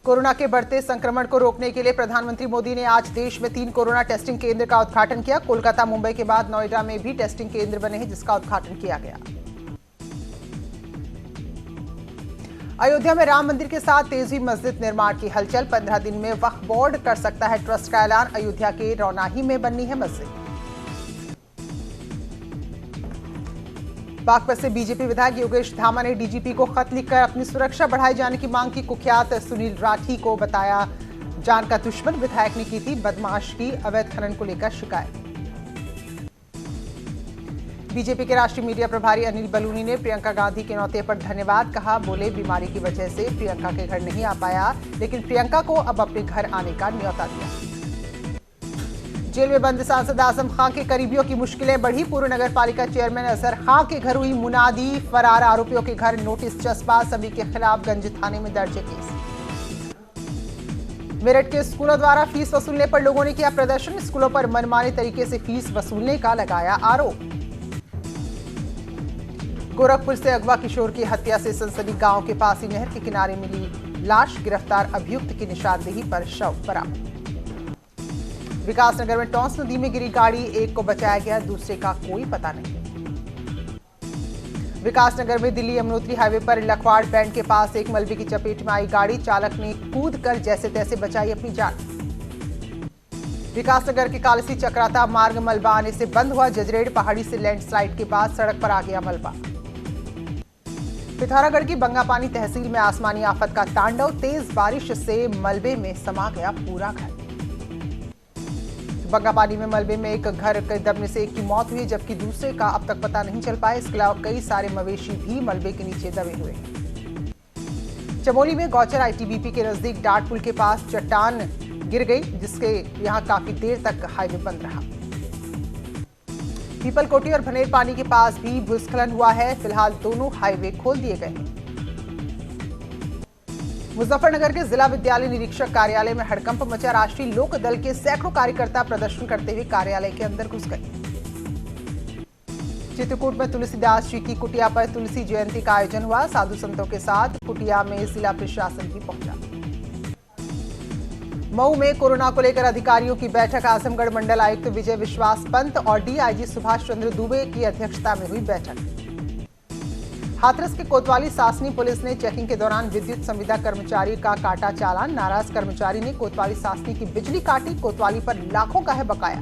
Corona के बढ़ते संक्रमण को रोकने के लिए प्रधानमंत्री मोदी ने आज देश में 3 कोरोना टेस्टिंग केंद्र का उद्घाटन किया। कोलकाता, मुंबई के बाद नोएडा में भी टेस्टिंग केंद्र बने हैं, जिसका उद्घाटन किया गया। अयोध्या में राम मंदिर के साथ तेज हुई मस्जिद निर्माण की हलचल। 15 दिन में वक्फ बोर्ड कर सकता है ट्रस्ट का ऐलान। अयोध्या के रौनाही में बननी है मस्जिद। बागपत से बीजेपी विधायक योगेश धामा ने डीजीपी को खत लिखकर अपनी सुरक्षा बढ़ाए जाने की मांग की। कुख्यात सुनील राठी को बताया जान का दुश्मन। विधायक ने की थी बदमाश की अवैध खनन को लेकर शिकायत। बीजेपी के राष्ट्रीय मीडिया प्रभारी अनिल बलूनी ने प्रियंका गांधी के न्योते पर धन्यवाद कहा। बोले, बीमारी की वजह से प्रियंका के घर नहीं आ पाया, लेकिन प्रियंका को अब अपने घर आने का न्योता दिया। जेल में बंद सांसद आजम खां के करीबियों की मुश्किलें बढ़ी। पूर्व नगर पालिका चेयरमैन अजहर खां के घर हुई मुनादी। फरार आरोपियों के घर नोटिस चस्पा। सभी के खिलाफ गंज थाने में दर्ज केस। मेरठ के स्कूलों द्वारा फीस वसूलने पर लोगों ने किया प्रदर्शन। स्कूलों पर मनमाने तरीके से फीस वसूलने का लगाया आरोप। गोरखपुर से अगवा किशोर की हत्या से सनसनी। गांव के पास ही नहर के किनारे मिली लाश। गिरफ्तार अभियुक्त की निशानदेही पर शव बरामद। विकासनगर में टॉन्स नदी में गिरी गाड़ी। एक को बचाया गया, दूसरे का कोई पता नहीं। विकासनगर में दिल्ली यमुनोत्री हाईवे पर लखवाड़ बैंड के पास एक मलबे की चपेट में आई गाड़ी। चालक ने कूदकर जैसे तैसे बचाई अपनी जान। विकासनगर के कालसी चक्राता मार्ग मलबा आने से बंद हुआ। जजरेड़ पहाड़ी से लैंडस्लाइड के बाद सड़क पर आ गया मलबा। पिथौरागढ़ की बंगापानी तहसील में आसमानी आफत का तांडव। तेज बारिश से मलबे में समा गया पूरा घर। बंगापानी में मलबे में एक घर के दबने से एक की मौत हुई, जबकि दूसरे का अब तक पता नहीं चल पाया। इसके अलावा कई सारे मवेशी भी मलबे के नीचे दबे हुए हैं। चमोली में गौचर आईटीबीपी के नजदीक डाट पुल के पास चट्टान गिर गई, जिसके यहां काफी देर तक हाईवे बंद रहा। पीपलकोटी और भनेर पानी के पास भी भूस्खलन हुआ है। फिलहाल दोनों हाईवे खोल दिए गए हैं। मुजफ्फरनगर के जिला विद्यालय निरीक्षक कार्यालय में हड़कंप मचा। राष्ट्रीय लोक दल के सैकड़ों कार्यकर्ता प्रदर्शन करते हुए कार्यालय के अंदर घुस गए। चित्रकूट में तुलसीदास जी की कुटिया पर तुलसी जयंती का आयोजन हुआ। साधु संतों के साथ कुटिया में जिला प्रशासन भी पहुंचा। मऊ में कोरोना को लेकर अधिकारियों की बैठक। आजमगढ़ मंडल आयुक्त विजय विश्वास पंत और डीआईजी सुभाष चंद्र दुबे की अध्यक्षता में हुई बैठक। हाथरस के कोतवाली सासनी पुलिस ने चेकिंग के दौरान विद्युत संविदा कर्मचारी का काटा चालान। नाराज कर्मचारी ने कोतवाली सासनी की बिजली काटी। कोतवाली पर लाखों का है बकाया।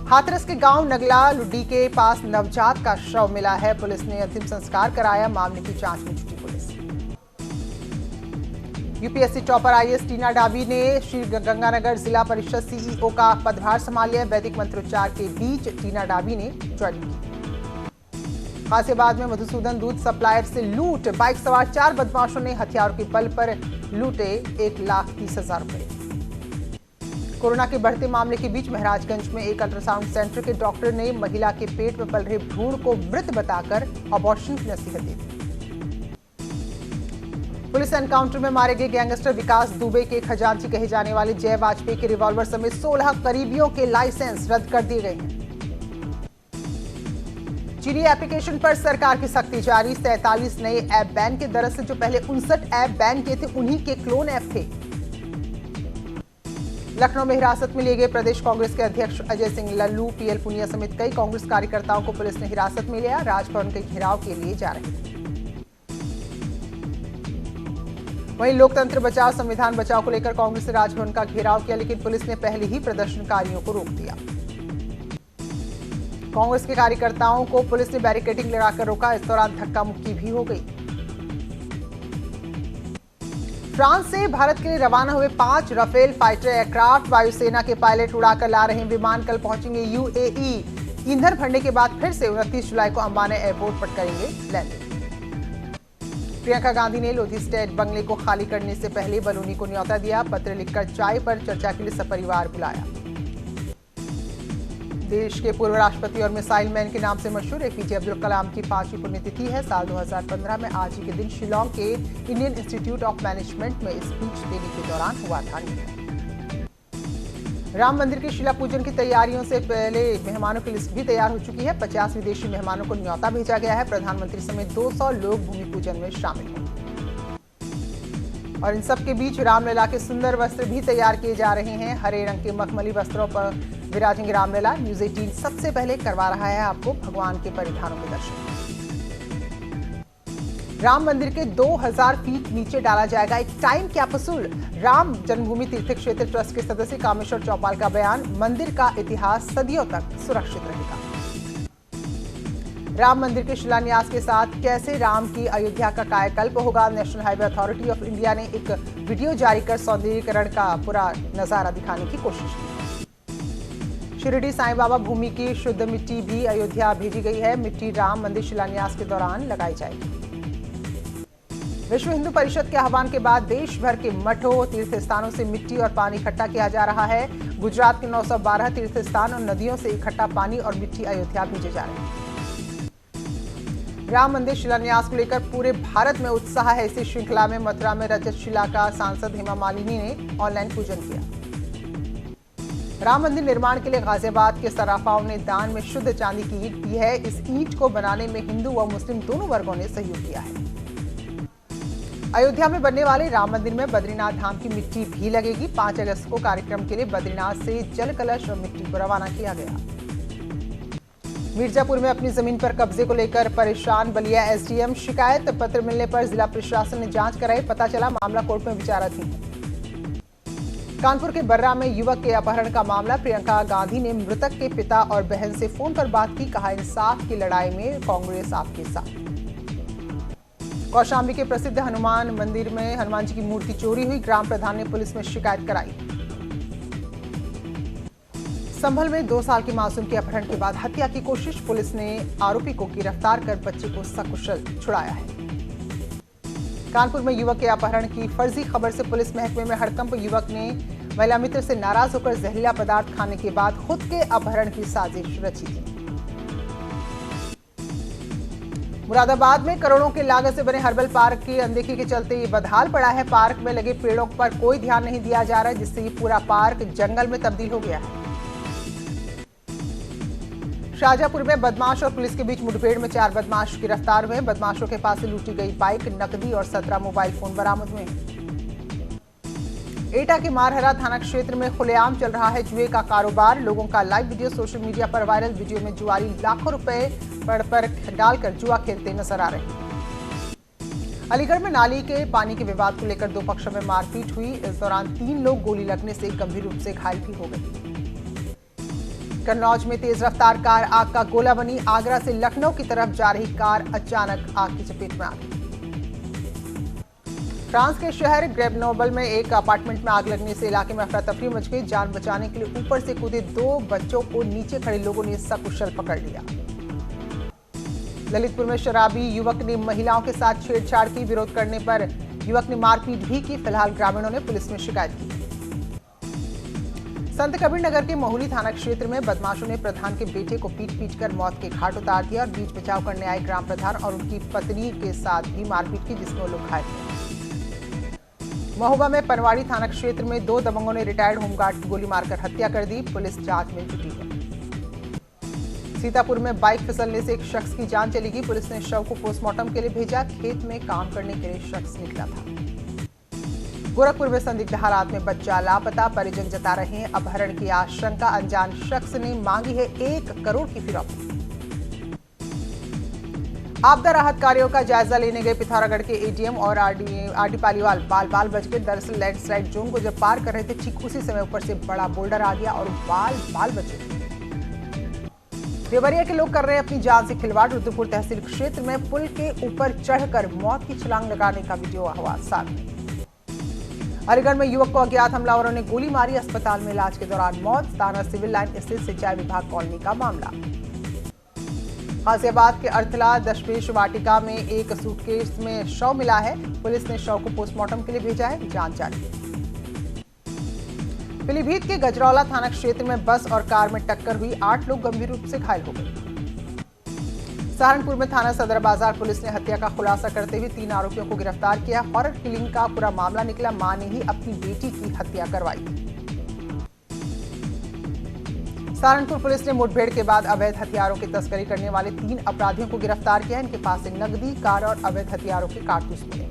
हाथरस के गांव नगला लुड्डी के पास नवजात का शव मिला है। पुलिस ने अंतिम संस्कार कराया। मामले की जांच में जुटी पुलिस। यूपीएससी टॉपर आईएएस टीना डाबी ने श्री गंगानगर जिला परिषद सीईओ का पदभार संभाल लिया। वैदिक मंत्रोच्चार के बीच टीना डाबी ने ज्वाइन की। गाजियाबाद में मधुसूदन दूध सप्लायर से लूट। बाइक सवार 4 बदमाशों ने हथियारों के बल पर लूटे 1,30,000 रुपए। कोरोना के बढ़ते मामले के बीच महाराजगंज में एक अल्ट्रासाउंड सेंटर के डॉक्टर ने महिला के पेट में पल रहे भ्रूण को मृत बताकर अबॉर्शन की नसीहत दी। पुलिस एनकाउंटर में मारे गए गैंगस्टर विकास दुबे के खजांची कहे जाने वाले जय वाजपेयी के रिवॉल्वर समेत 16 करीबियों के लाइसेंस रद्द कर दिए गए हैं। चीनी एप्लीकेशन पर सरकार की सख्ती जारी। 47 नए ऐप बैन के। दरअसल जो पहले 59 ऐप बैन किए थे, उन्हीं के क्लोन ऐप थे। लखनऊ में हिरासत में लिए गए प्रदेश कांग्रेस के अध्यक्ष अजय सिंह लल्लू, पीएल पुनिया समेत कई कांग्रेस कार्यकर्ताओं को पुलिस ने हिरासत में लिया। राजभवन के घेराव के लिए जा रहे थे। वहीं लोकतंत्र बचाओ संविधान बचाओ को लेकर कांग्रेस ने राजभवन का घेराव किया, लेकिन पुलिस ने पहले ही प्रदर्शनकारियों को रोक दिया। कांग्रेस के कार्यकर्ताओं को पुलिस ने बैरिकेडिंग लगाकर रोका। इस दौरान धक्का मुक्की भी हो गई। फ्रांस से भारत के लिए रवाना हुए 5 राफेल फाइटर एयरक्राफ्ट वायुसेना के पायलट उड़ाकर ला रहे हैं। विमान कल पहुंचेंगे यूएई। ईंधन भरने के बाद फिर से 29 जुलाई को अंबाला एयरपोर्ट पर करेंगे लैंडिंग। प्रियंका गांधी ने लोधी स्टेट बंगले को खाली करने से पहले बलूनी को न्योता दिया। पत्र लिखकर चाय पर चर्चा के लिए सपरिवार बुलाया। देश के पूर्व राष्ट्रपति और मिसाइल मैन के नाम से मशहूर एपीजे अब्दुल कलाम की 5वीं पुण्यतिथि है। साल 2015 में आज ही के दिन शिलांग के इंडियन इंस्टीट्यूट ऑफ मैनेजमेंट में स्पीच देने के दौरान हुआ था निधन। राम मंदिर के शिला पूजन की तैयारियों से पहले मेहमानों की लिस्ट भी तैयार हो चुकी है। 50 विदेशी मेहमानों को न्योता भेजा गया है। प्रधानमंत्री समेत 200 लोग भूमि पूजन में शामिल होंगे। और इन सब के बीच रामलला के सुंदर वस्त्र भी तैयार किए जा रहे हैं। हरे रंग के मखमली वस्त्रों पर विराजेंगे रामलला। न्यूज़ 18 सबसे पहले करवा रहा है आपको भगवान के परिधानों के दर्शन। राम मंदिर के 2000 फीट नीचे डाला जाएगा एक टाइम कैप्सूल। राम जन्मभूमि तीर्थ क्षेत्र ट्रस्ट के सदस्य कामेश्वर चौपाल का बयान, मंदिर का इतिहास सदियों तक सुरक्षित रहेगा। राम मंदिर के शिलान्यास के साथ कैसे राम की अयोध्या का कायाकल्प होगा। National highway authority of India ने एक वीडियो जारी कर सौंदर्यीकरण का पूरा नजारा दिखाने की कोशिश की। शिरडी साईं बाबा भूमि की शुद्ध मिट्टी भी अयोध्या भेजी गई है। मिट्टी राम मंदिर शिलान्यास के दौरान लगाई जाएगी। विश्व हिंदू परिषद के आह्वान के बाद देश भर के मठों, तीर्थ स्थानों से मिट्टी और पानी इकट्ठा किया जा रहा है। गुजरात के 912 तीर्थ स्थान और नदियों से इकट्ठा पानी और मिट्टी अयोध्या भेजे जा रहे हैं। राम मंदिर शिलान्यास को लेकर पूरे भारत में उत्साह है। इसी श्रृंखला में मथुरा में रजत शिला का सांसद हेमा मालिनी ने ऑनलाइन पूजन किया। राम मंदिर निर्माण के लिए गाजियाबाद के सराफाओं ने दान में शुद्ध चांदी की ईंट दी है। इस ईंट को बनाने में हिंदू व मुस्लिम दोनों वर्गों ने सहयोग किया है। अयोध्या में बनने वाले राम मंदिर में बद्रीनाथ धाम की मिट्टी भी लगेगी। 5 अगस्त को कार्यक्रम के लिए बद्रीनाथ से जल कलश और मिट्टी को रवाना किया गया। मिर्जापुर में अपनी जमीन पर कब्जे को लेकर परेशान बलिया एसडीएम। शिकायत पत्र मिलने पर जिला प्रशासन ने जांच कराई। पता चला मामला कोर्ट में विचाराधीन है। कानपुर के बर्रा में युवक के अपहरण का मामला। प्रियंका गांधी ने मृतक के पिता और बहन से फोन पर बात की। कहा, इंसाफ की लड़ाई में कांग्रेस आपके साथ। कौशाम्बी के प्रसिद्ध हनुमान मंदिर में हनुमान जी की मूर्ति चोरी हुई। ग्राम प्रधान ने पुलिस में शिकायत कराई। संभल में 2 साल की मासूम के अपहरण के बाद हत्या की कोशिश। पुलिस ने आरोपी को गिरफ्तार कर बच्चे को सकुशल छुड़ाया है। कानपुर में युवक के अपहरण की फर्जी खबर से पुलिस महकमे में हड़कंप। युवक ने महिला मित्र से नाराज होकर जहरीला पदार्थ खाने के बाद खुद के अपहरण की साजिश रची थी। मुरादाबाद में करोड़ों की लागत से बने हर्बल पार्क की अनदेखी के चलते ये बदहाल पड़ा है। पार्क में लगे पेड़ों पर कोई ध्यान नहीं दिया जा रहा है, जिससे ये पूरा पार्क जंगल में तब्दील हो गया है। शाहजहांपुर में बदमाश और पुलिस के बीच मुठभेड़ में 4 बदमाश गिरफ्तार हुए। बदमाशों के पास से लूटी गई बाइक, नकदी और 17 मोबाइल फोन बरामद हुए। एटा के मारहरा थाना क्षेत्र में खुलेआम चल रहा है जुए का कारोबार। लोगों का लाइव वीडियो सोशल मीडिया पर वायरल। वीडियो में जुआरी लाखों रुपए पर डालकर जुआ खेलते नजर आ रहे हैं। अलीगढ़ में नाली के पानी के विवाद को लेकर 2 पक्षों में मारपीट हुई। इस दौरान 3 लोग गोली लगने से गंभीर रूप से घायल भी हो गए। कन्नौज में तेज रफ्तार कार आग का गोला बनी। आगरा से लखनऊ की तरफ जा रही कार अचानक आग की चपेट में आ गई। फ्रांस के शहर ग्रेबनोबल में एक अपार्टमेंट में आग लगने से इलाके में अफरा तफरी मच गई। जान बचाने के लिए ऊपर से कूदे 2 बच्चों को नीचे खड़े लोगों ने सकुशल पकड़ लिया। ललितपुर में शराबी युवक ने महिलाओं के साथ छेड़छाड़ की। विरोध करने पर युवक ने मारपीट भी की। फिलहाल ग्रामीणों ने पुलिस में शिकायत की। संत कबीर नगर के मोहली थाना क्षेत्र में बदमाशों ने प्रधान के बेटे को पीट कर मौत के घाट उतार दिया और बीच बचाव करने आए ग्राम प्रधान और उनकी पत्नी के साथ भी मारपीट की, जिसमें वो लोग घायल हुए। महोबा में पनवाड़ी थाना क्षेत्र में 2 दबंगों ने रिटायर्ड होमगार्ड की गोली मारकर हत्या कर दी। पुलिस जांच में जुटी है। सीतापुर में बाइक फिसलने से एक शख्स की जान चली गई। पुलिस ने शव को पोस्टमार्टम के लिए भेजा। खेत में काम करने के लिए शख्स निकला था। गोरखपुर में संदिग्ध हालात में बच्चा लापता। परिजन जता रहे हैं अपहरण की आशंका। अनजान शख्स ने मांगी है 1 करोड़ की फिरौती। आपदा राहत कार्यों का जायजा लेने गए पिथौरागढ़ के एडीएम और आरडी पालीवाल बाल बच गए। दरअसल लैंडस्लाइड जोन को जब पार कर रहे थे, ठीक उसी समय ऊपर से बड़ा बोल्डर आ गया और बाल बचे। देवरिया के लोग कर रहे हैं अपनी जान से खिलवाड़। रुद्रपुर तहसील क्षेत्र में पुल के ऊपर चढ़कर मौत की छलांग लगाने का वीडियो हुआ सामने। अलीगढ़ में युवक को अज्ञात हमलावरों ने गोली मारी। अस्पताल में इलाज के दौरान मौत। थाना सिविल लाइन स्थित सिंचाई विभाग कॉलोनी का मामला। गाजियाबाद के अर्थला दशमेश वाटिका में एक सूटकेस में शव मिला है। पुलिस ने शव को पोस्टमार्टम के लिए भेजा है। जांच जारी। पीलीभीत के गजरौला थाना क्षेत्र में बस और कार में टक्कर हुई। 8 लोग गंभीर रूप से घायल हो गए। सहारनपुर में थाना सदर बाजार पुलिस ने हत्या का खुलासा करते हुए 3 आरोपियों को गिरफ्तार किया। हॉरर किलिंग का पूरा मामला निकला। मां ने ही अपनी बेटी की हत्या करवाई। सहारनपुर पुलिस ने मुठभेड़ के बाद अवैध हथियारों की तस्करी करने वाले 3 अपराधियों को गिरफ्तार किया। इनके पास से नकदी, कार और अवैध हथियारों के कारतूस मिले।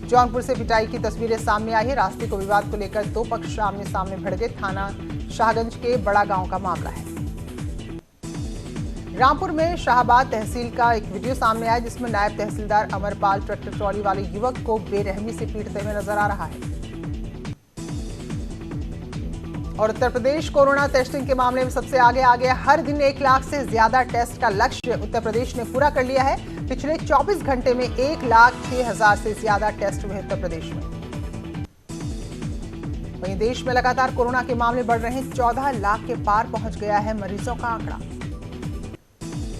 जौनपुर से पिटाई की तस्वीरें सामने आई है। रास्ते को विवाद को लेकर दो पक्ष आमने सामने भिड़ गए। थाना शाहगंज के बड़ा गांव का मामला है। रामपुर में शाहबाद तहसील का एक वीडियो सामने आया जिसमें नायब तहसीलदार अमरपाल ट्रैक्टर ट्रॉली वाले युवक को बेरहमी से पीटते हुए नजर आ रहा है। और उत्तर प्रदेश कोरोना टेस्टिंग के मामले में सबसे आगे आ गया। हर दिन 1 लाख से ज्यादा टेस्ट का लक्ष्य उत्तर प्रदेश ने पूरा कर लिया है। पिछले 24 घंटे में 1,06,000 से ज्यादा टेस्ट हुए उत्तर प्रदेश में। वहीं देश में लगातार कोरोना के मामले बढ़ रहे हैं। 14 लाख के पार पहुंच गया है मरीजों का आंकड़ा।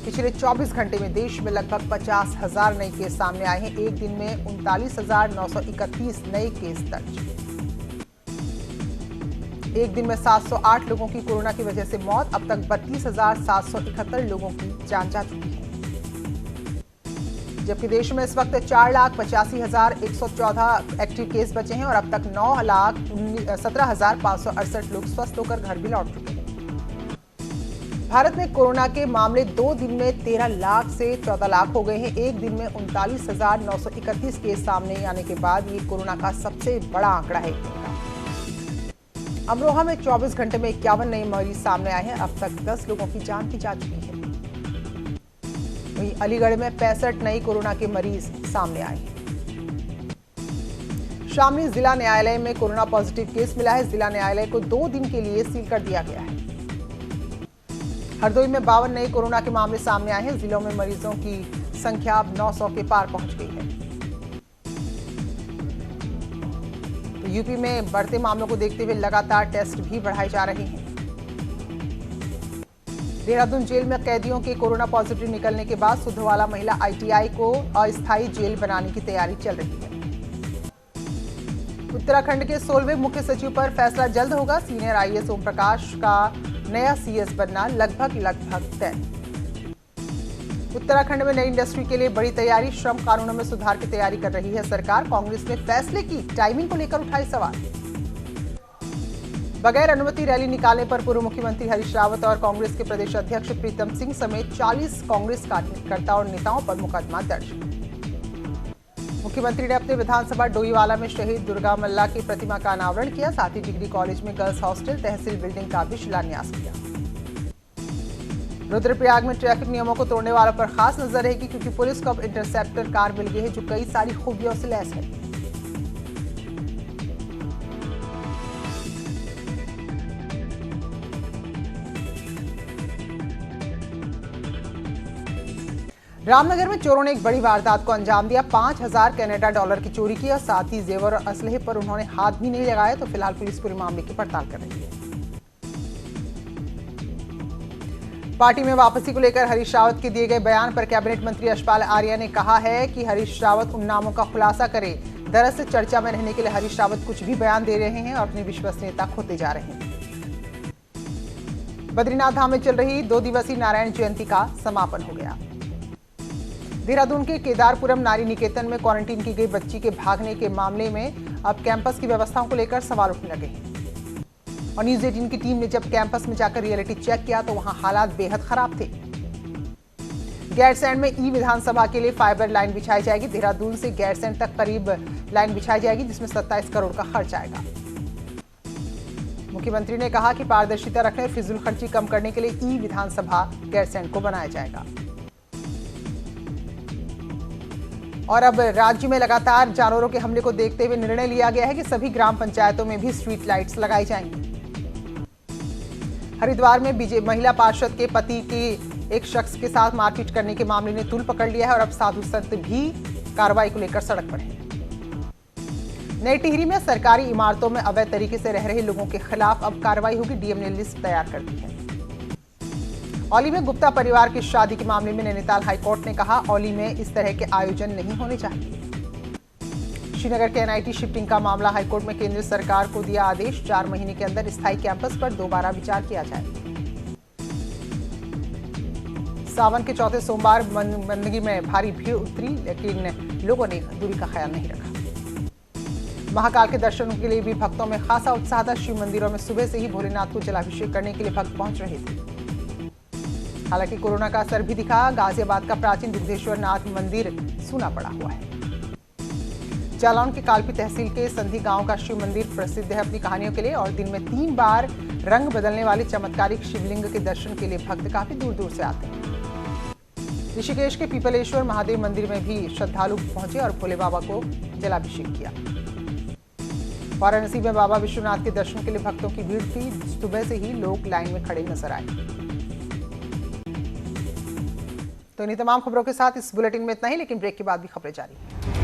पिछले 24 घंटे में देश में लगभग 50,000 नए केस सामने आए हैं। एक दिन में 39,931 नए केस दर्ज। एक दिन में 708 लोगों की कोरोना की वजह से मौत। अब तक 32,771 लोगों की जान जा चुकी है। जबकि देश में इस वक्त 4,85,114 एक्टिव केस बचे हैं और अब तक 9,17,568 लोग स्वस्थ होकर घर भी लौट चुके हैं। भारत में कोरोना के मामले 2 दिन में 13 लाख से 14 लाख हो गए हैं। एक दिन में 39,931 केस सामने आने के बाद ये कोरोना का सबसे बड़ा आंकड़ा है। अमरोहा में 24 घंटे में 51 नए मरीज सामने आए हैं। अब तक 10 लोगों की जान भी जा चुकी है। वहीं अलीगढ़ में 65 नए कोरोना के मरीज सामने आए हैं। शामली जिला न्यायालय में कोरोना पॉजिटिव केस मिला है। जिला न्यायालय को 2 दिन के लिए सील कर दिया गया है। हरदोई में 52 नए कोरोना के मामले सामने आए हैं। जिलों में मरीजों की संख्या अब 900 के पार पहुंच गई है। यूपी में बढ़ते मामलों को देखते हुए लगातार टेस्ट भी बढ़ाए जा रहे हैं। देहरादून जेल में कैदियों के कोरोना पॉजिटिव निकलने के बाद सुधवाला महिला आईटीआई को अस्थायी जेल बनाने की तैयारी चल रही है। उत्तराखंड के 16वें मुख्य सचिव पर फैसला जल्द होगा। सीनियर आईएएस ओम प्रकाश का नया सीएस बनना लगभग तय। उत्तराखंड में नई इंडस्ट्री के लिए बड़ी तैयारी। श्रम कानूनों में सुधार की तैयारी कर रही है सरकार। कांग्रेस ने फैसले की टाइमिंग को लेकर उठाए सवाल। बगैर अनुमति रैली निकालने पर पूर्व मुख्यमंत्री हरीश रावत और कांग्रेस के प्रदेश अध्यक्ष प्रीतम सिंह समेत 40 कांग्रेस कार्यकर्ता और नेताओं पर मुकदमा दर्ज। मुख्यमंत्री ने अपने विधानसभा डोईवाला में शहीद दुर्गा मल्ला की प्रतिमा का अनावरण किया। साथ ही डिग्री कॉलेज में गर्ल्स हॉस्टल, तहसील बिल्डिंग का भी शिलान्यास किया। रुद्रप्रयाग में ट्रैफिक नियमों को तोड़ने वालों पर खास नजर रहेगी क्योंकि पुलिस को अब इंटरसेप्टर कार मिल गई है जो कई सारी खूबियों से लैस है। रामनगर में चोरों ने एक बड़ी वारदात को अंजाम दिया। 5,000 कनाडा डॉलर की चोरी की और साथ ही जेवर और असलहे पर उन्होंने हाथ भी नहीं लगाया। तो फिलहाल पुलिस पूरे मामले की पड़ताल कर रही है। पार्टी में वापसी को लेकर हरीश रावत के दिए गए बयान पर कैबिनेट मंत्री यशपाल आर्या ने कहा है कि हरीश रावत उन नामों का खुलासा करे। दरअसल चर्चा में रहने के लिए हरीश रावत कुछ भी बयान दे रहे हैं और अपनी विश्वसनीयता खोते जा रहे हैं। बद्रीनाथ धाम में चल रही 2 दिवसीय नारायण जयंती का समापन हो गया। देहरादून के केदारपुरम नारी निकेतन में क्वारंटीन की गई बच्ची के भागने के मामले में अब कैंपस की व्यवस्थाओं को लेकर सवाल उठने लगे हैं। और न्यूज 18 की टीम ने जब कैंपस में जाकर रियलिटी चेक किया तो वहां हालात बेहद खराब थे। गैरसैंण में ई विधानसभा के लिए फाइबर लाइन बिछाई जाएगी। देहरादून से गैरसैंण तक करीब लाइन बिछाई जाएगी जिसमें 27 करोड़ का खर्च आएगा। मुख्यमंत्री ने कहा कि पारदर्शिता रखने और फिजूल खर्ची कम करने के लिए ई विधानसभा गैरसैंण को बनाया जाएगा। और अब राज्य में लगातार जानवरों के हमले को देखते हुए निर्णय लिया गया है कि सभी ग्राम पंचायतों में भी स्ट्रीट लाइट्स लगाई जाएंगी। हरिद्वार में बीजेपी महिला पार्षद के पति के एक शख्स के साथ मारपीट करने के मामले ने तूल पकड़ लिया है और अब साधु संत भी कार्रवाई को लेकर सड़क पर हैं। नई टिहरी में सरकारी इमारतों में अवैध तरीके से रह रहे लोगों के खिलाफ अब कार्रवाई होगी। डीएम ने लिस्ट तैयार कर दी है। औली में गुप्ता परिवार की शादी के मामले में नैनीताल हाईकोर्ट ने कहा औली में इस तरह के आयोजन नहीं होने चाहिए। श्रीनगर के एनआईटी शिफ्टिंग का मामला हाईकोर्ट में केंद्र सरकार को दिया आदेश। 4 महीने के अंदर स्थायी कैंपस पर दोबारा विचार किया जाए। सावन के चौथे सोमवार बंदगी में भारी भीड़ उतरी लेकिन लोगों ने दूरी का ख्याल नहीं रखा। महाकाल के दर्शनों के लिए भी भक्तों में खासा उत्साह था। शिव मंदिरों में सुबह से ही भोलेनाथ को जलाभिषेक करने के लिए भक्त पहुंच रहे थे। हालांकि कोरोना का असर भी दिखा। गाजियाबाद का प्राचीन दुग्धेश्वर नाथ मंदिर सूना पड़ा हुआ है। जालौन के कालपी तहसील के संधी गांव का शिव मंदिर प्रसिद्ध है अपनी कहानियों के लिए और दिन में 3 बार रंग बदलने वाले चमत्कारिक शिवलिंग के दर्शन के लिए भक्त काफी दूर दूर से आते हैं। ऋषिकेश के पीपलेश्वर महादेव मंदिर में भी श्रद्धालु पहुंचे और भोले बाबा को जलाभिषेक किया। वाराणसी में बाबा विश्वनाथ के दर्शन के लिए भक्तों की भीड़ थी। सुबह से ही लोग लाइन में खड़े नजर आए। तो इन्हीं तमाम खबरों के साथ इस बुलेटिन में इतना ही, लेकिन ब्रेक के बाद भी खबरें जारी हैं।